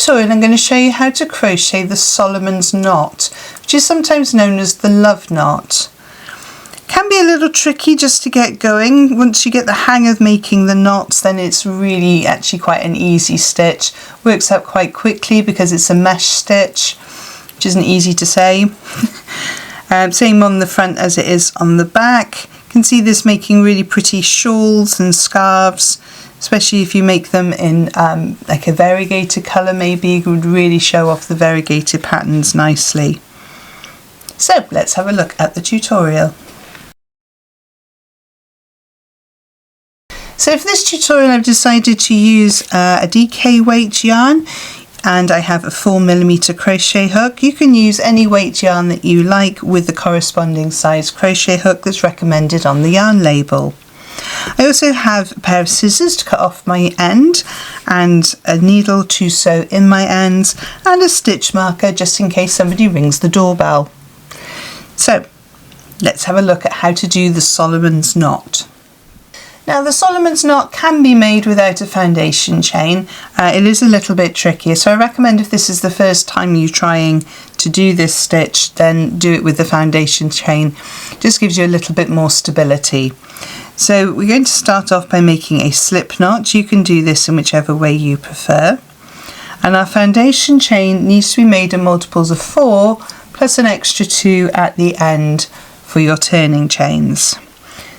tutorial I'm going to show you how to crochet the Solomon's knot, which is sometimes known as the love knot. Can be a little tricky just to get going. Once you get the hang of making the knots, then it's really actually quite an easy stitch. Works out quite quickly because it's a mesh stitch, which isn't easy to say. Same on the front as it is on the back. You can see this making really pretty shawls and scarves, especially if you make them in like a variegated colour maybe. It would really show off the variegated patterns nicely. So let's have a look at the tutorial. So for this tutorial I've decided to use a DK weight yarn, and I have a 4mm crochet hook. You can use any weight yarn that you like with the corresponding size crochet hook that's recommended on the yarn label. I also have a pair of scissors to cut off my end, and a needle to sew in my ends, and a stitch marker just in case somebody rings the doorbell. So let's have a look at how to do the Solomon's knot. Now the Solomon's knot can be made without a foundation chain. It is a little bit trickier, so I recommend if this is the first time you're trying to do this stitch, then do it with the foundation chain. It just gives you a little bit more stability. So we're going to start off by making a slip knot. You can do this in whichever way you prefer. And our foundation chain needs to be made in multiples of 4 plus an extra 2 at the end for your turning chains.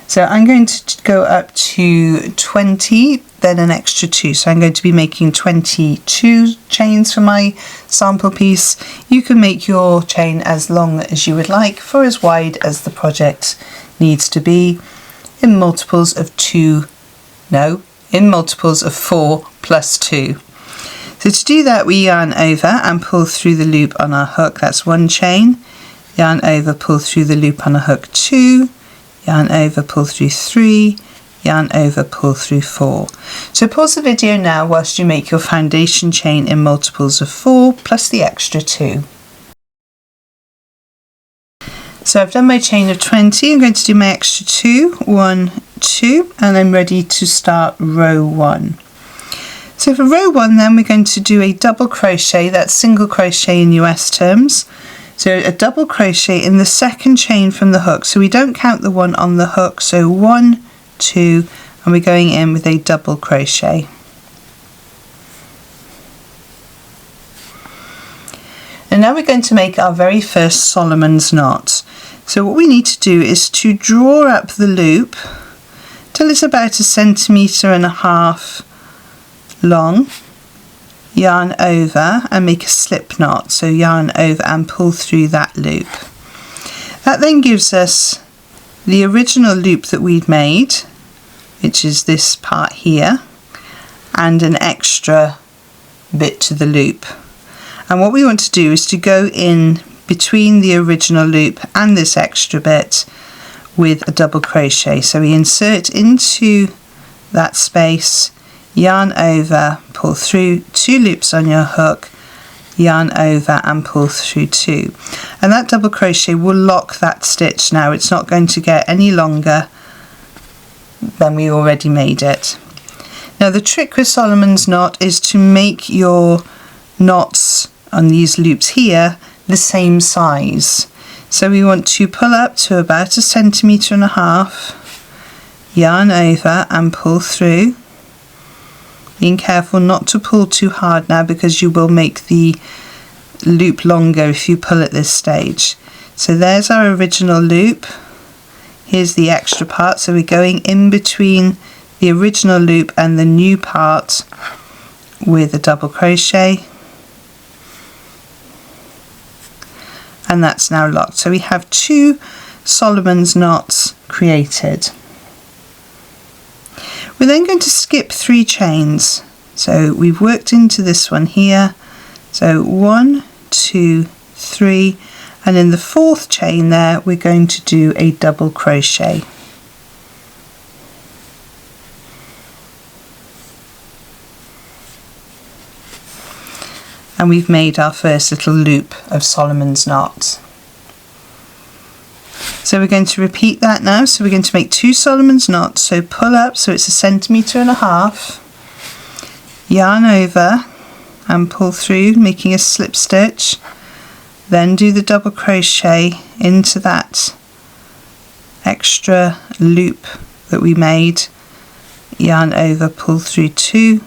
So I'm going to go up to 20, then an extra 2. So I'm going to be making 22 chains for my sample piece. You can make your chain as long as you would like, for as wide as the project needs to be, in multiples of 4 plus 2. So to do that, we yarn over and pull through the loop on our hook. That's one chain. Yarn over, pull through the loop on a hook, 2. Yarn over, pull through 3, yarn over, pull through 4. So pause the video now whilst you make your foundation chain in multiples of 4 plus the extra 2. So I've done my chain of 20, I'm going to do my extra 2, 1, 2, and I'm ready to start row 1. So for row 1 then we're going to do a double crochet, that's single crochet in US terms. So a double crochet in the second chain from the hook, so we don't count the one on the hook, so 1, 2, and we're going in with a double crochet. And now we're going to make our very first Solomon's knot. So what we need to do is to draw up the loop till it's about 1.5 cm long. Yarn over and make a slip knot, so yarn over and pull through that loop. That then gives us the original loop that we'd made, which is this part here, and an extra bit to the loop. And what we want to do is to go in between the original loop and this extra bit with a double crochet. So we insert into that space, yarn over, pull through 2 loops on your hook, yarn over and pull through 2. And that double crochet will lock that stitch now. It's not going to get any longer than we already made it. Now the trick with Solomon's knot is to make your knots on these loops here the same size. So we want to pull up to about 1.5 cm, yarn over and pull through. Being careful not to pull too hard now because you will make the loop longer if you pull at this stage. So there's our original loop. Here's the extra part, so we're going in between the original loop and the new part with a double crochet. And that's now locked. So we have 2 Solomon's knots created. We're then going to skip 3 chains. So we've worked into this one here. So 1, 2, 3, and in the 4th chain there we're going to do a double crochet. And we've made our first little loop of Solomon's knot. So we're going to repeat that now. So we're going to make 2 Solomon's knots. So pull up, so it's 1.5 cm, yarn over and pull through, making a slip stitch, then do the double crochet into that extra loop that we made, yarn over, pull through 2,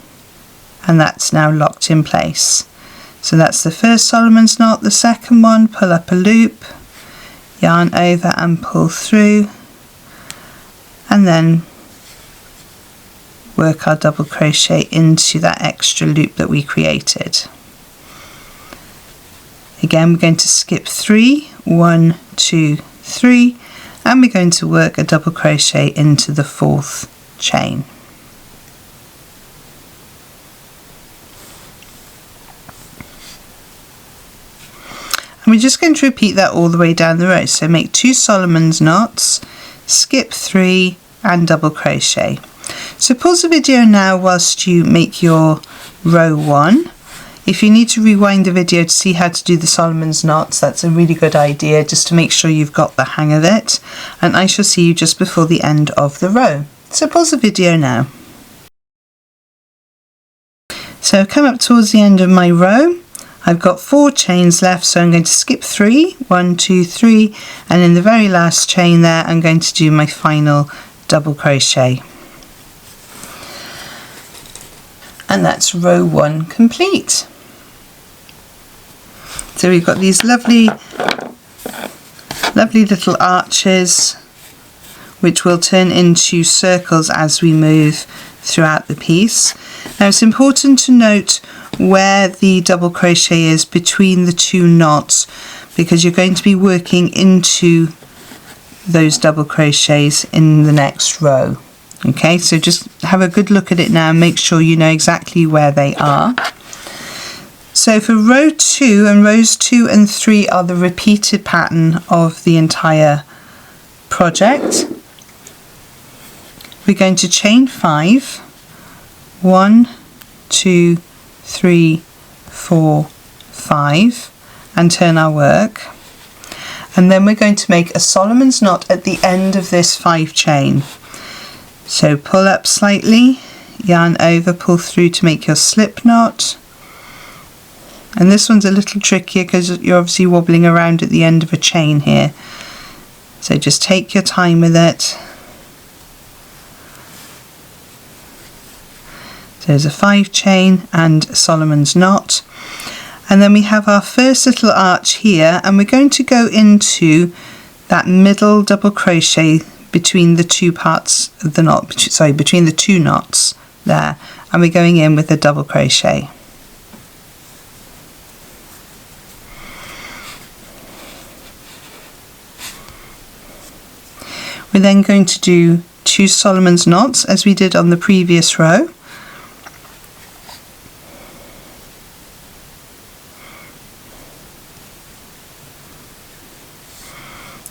and that's now locked in place. So that's the first Solomon's knot. The second one, pull up a loop, yarn over and pull through, and then work our double crochet into that extra loop that we created. Again, we're going to skip 3, 1, 2, 3, and we're going to work a double crochet into the 4th chain. And we're just going to repeat that all the way down the row. So make 2 Solomon's knots, skip 3 and double crochet. So pause the video now whilst you make your row 1. If you need to rewind the video to see how to do the Solomon's knots, that's a really good idea, just to make sure you've got the hang of it. And I shall see you just before the end of the row. So pause the video now. So I've come up towards the end of my row. I've got 4 chains left, so I'm going to skip 3, 1, 2, 3, and in the very last chain there I'm going to do my final double crochet. And that's row 1 complete. So we've got these lovely little arches which will turn into circles as we move throughout the piece. Now it's important to note where the double crochet is between the 2 knots, because you're going to be working into those double crochets in the next row. Okay, so just have a good look at it now and make sure you know exactly where they are. So for row 2, and rows 2 and 3 are the repeated pattern of the entire project, we're going to chain 5, 1, 2, 3, 4, 5, and turn our work. And then we're going to make a Solomon's knot at the end of this 5 chain. So pull up slightly, yarn over, pull through to make your slip knot. And this one's a little trickier because you're obviously wobbling around at the end of a chain here. So just take your time with it. So there's a 5 chain and a Solomon's knot. And then we have our first little arch here, and we're going to go into that middle double crochet between the 2 parts of the knot, between the 2 knots there, and we're going in with a double crochet. We're then going to do 2 Solomon's knots as we did on the previous row.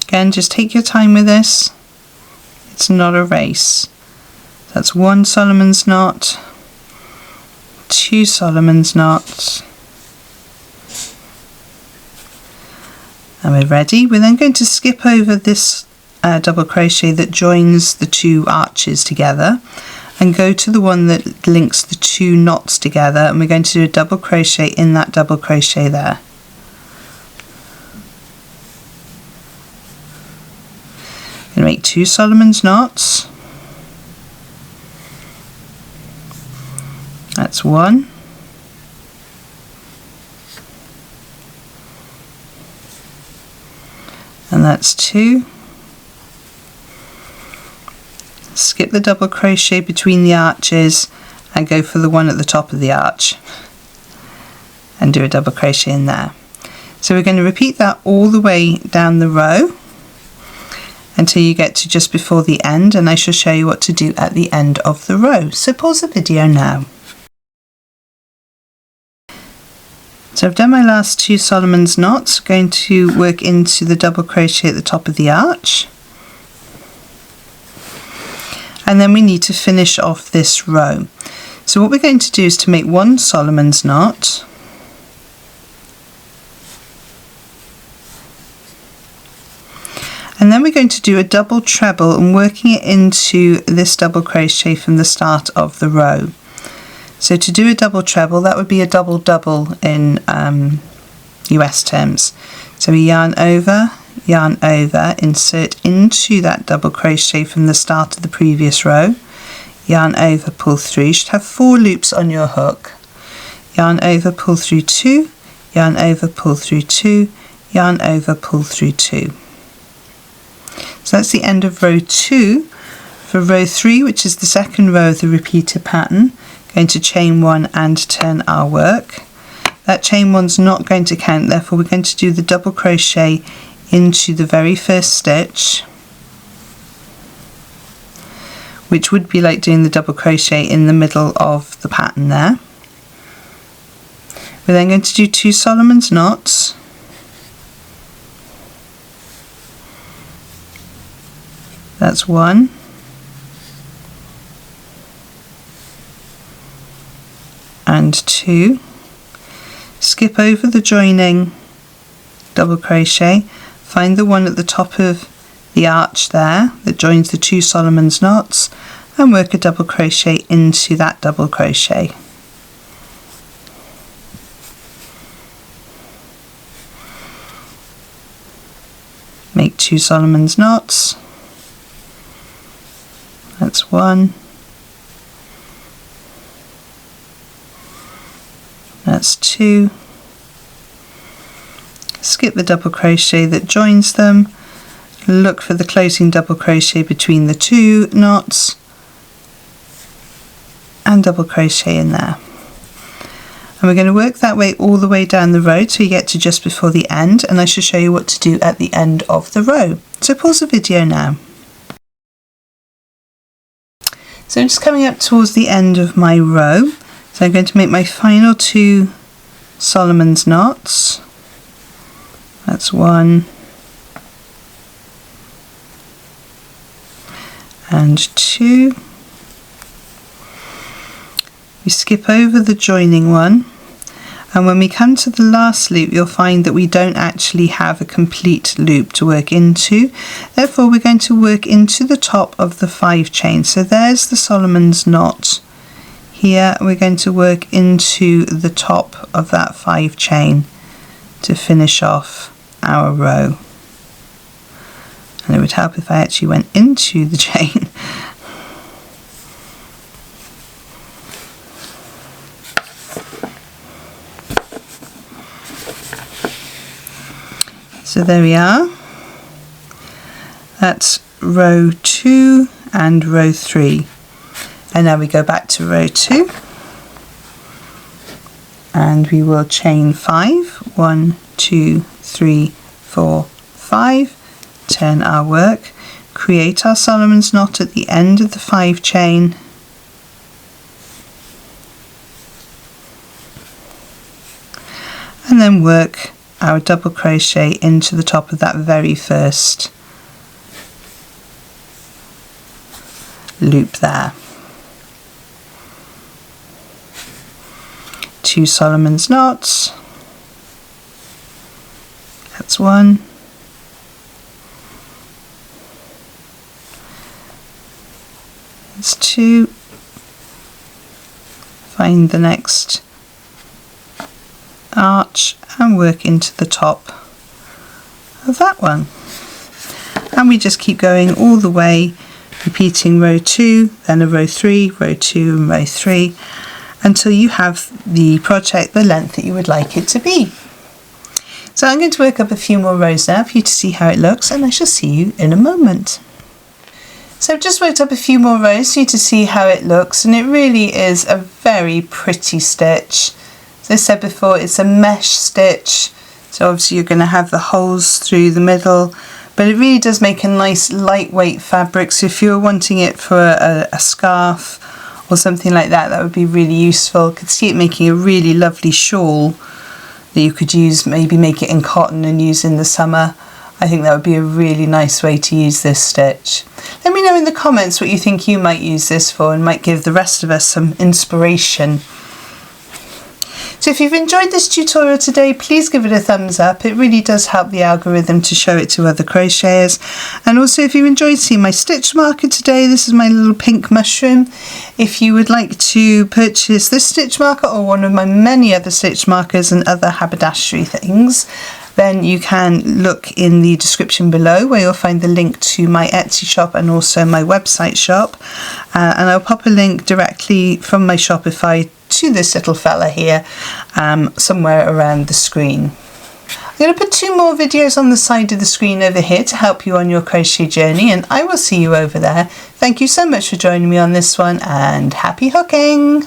Again, just take your time with this. It's not a race. That's 1 Solomon's knot, 2 Solomon's knots, and we're ready. We're then going to skip over this double crochet that joins the 2 arches together and go to the one that links the 2 knots together, and we're going to do a double crochet in that double crochet there. I'm going to make 2 Solomon's knots. That's 1. And that's 2. Skip the double crochet between the arches and go for the one at the top of the arch and do a double crochet in there. So we're going to repeat that all the way down the row until you get to just before the end, and I shall show you what to do at the end of the row. So pause the video now. So I've done my last 2 Solomon's knots, going to work into the double crochet at the top of the arch. And then we need to finish off this row. So what we're going to do is to make 1 Solomon's knot, and then we're going to do a double treble and working it into this double crochet from the start of the row. So to do a double treble, that would be a double double in US terms. So we yarn over, insert into that double crochet from the start of the previous row, yarn over, pull through. You should have 4 loops on your hook. Yarn over, pull through 2, yarn over, pull through 2, yarn over, pull through 2. So that's the end of row 2. For row 3, which is the second row of the repeated pattern, going to chain 1 and turn our work. That chain 1's not going to count, therefore we're going to do the double crochet into the very first stitch, which would be like doing the double crochet in the middle of the pattern there. We're then going to do 2 Solomon's knots. That's 1. And 2. Skip over the joining double crochet, find the one at the top of the arch there that joins the 2 Solomon's knots, and work a double crochet into that double crochet. Make 2 Solomon's knots. That's 1. That's 2. Skip the double crochet that joins them, look for the closing double crochet between the 2 knots and double crochet in there. And we're going to work that way all the way down the row till you get to just before the end, and I shall show you what to do at the end of the row. So pause the video now. So I'm just coming up towards the end of my row. So I'm going to make my final 2 Solomon's knots. That's 1 and 2. We skip over the joining one, and when we come to the last loop you'll find that we don't actually have a complete loop to work into. Therefore we're going to work into the top of the 5 chain. So there's the Solomon's knot. Here we're going to work into the top of that 5 chain to finish off our row. And it would help if I actually went into the chain. So there we are. That's row 2 and row 3. And now we go back to row 2 and we will chain 5. 1, 2, 3, 4, 5. Turn our work, create our Solomon's knot at the end of the 5 chain, and then work our double crochet into the top of that very first loop there. 2 Solomon's knots. That's 1. That's 2. Find the next arch and work into the top of that one. And we just keep going all the way, repeating row 2, then a row 3, row 2 and row 3, until you have the project the length that you would like it to be. So I'm going to work up a few more rows now for you to see how it looks, and I shall see you in a moment. So I've just worked up a few more rows for you to see how it looks, and it really is a very pretty stitch. As I said before, it's a mesh stitch, so obviously you're going to have the holes through the middle, but it really does make a nice lightweight fabric. So if you're wanting it for a scarf or something like that, that would be really useful. I could see it making a really lovely shawl that you could use, maybe make it in cotton and use in the summer. I think that would be a really nice way to use this stitch. Let me know in the comments what you think you might use this for, and might give the rest of us some inspiration. So if you've enjoyed this tutorial today, please give it a thumbs up. It really does help the algorithm to show it to other crocheters. And also, if you enjoyed seeing my stitch marker today, this is my little pink mushroom. If you would like to purchase this stitch marker or one of my many other stitch markers and other haberdashery things, then you can look in the description below where you'll find the link to my Etsy shop and also my website shop. And I'll pop a link directly from my Shopify to this little fella here, somewhere around the screen. I'm going to put 2 more videos on the side of the screen over here to help you on your crochet journey, and I will see you over there. Thank you so much for joining me on this one, and happy hooking!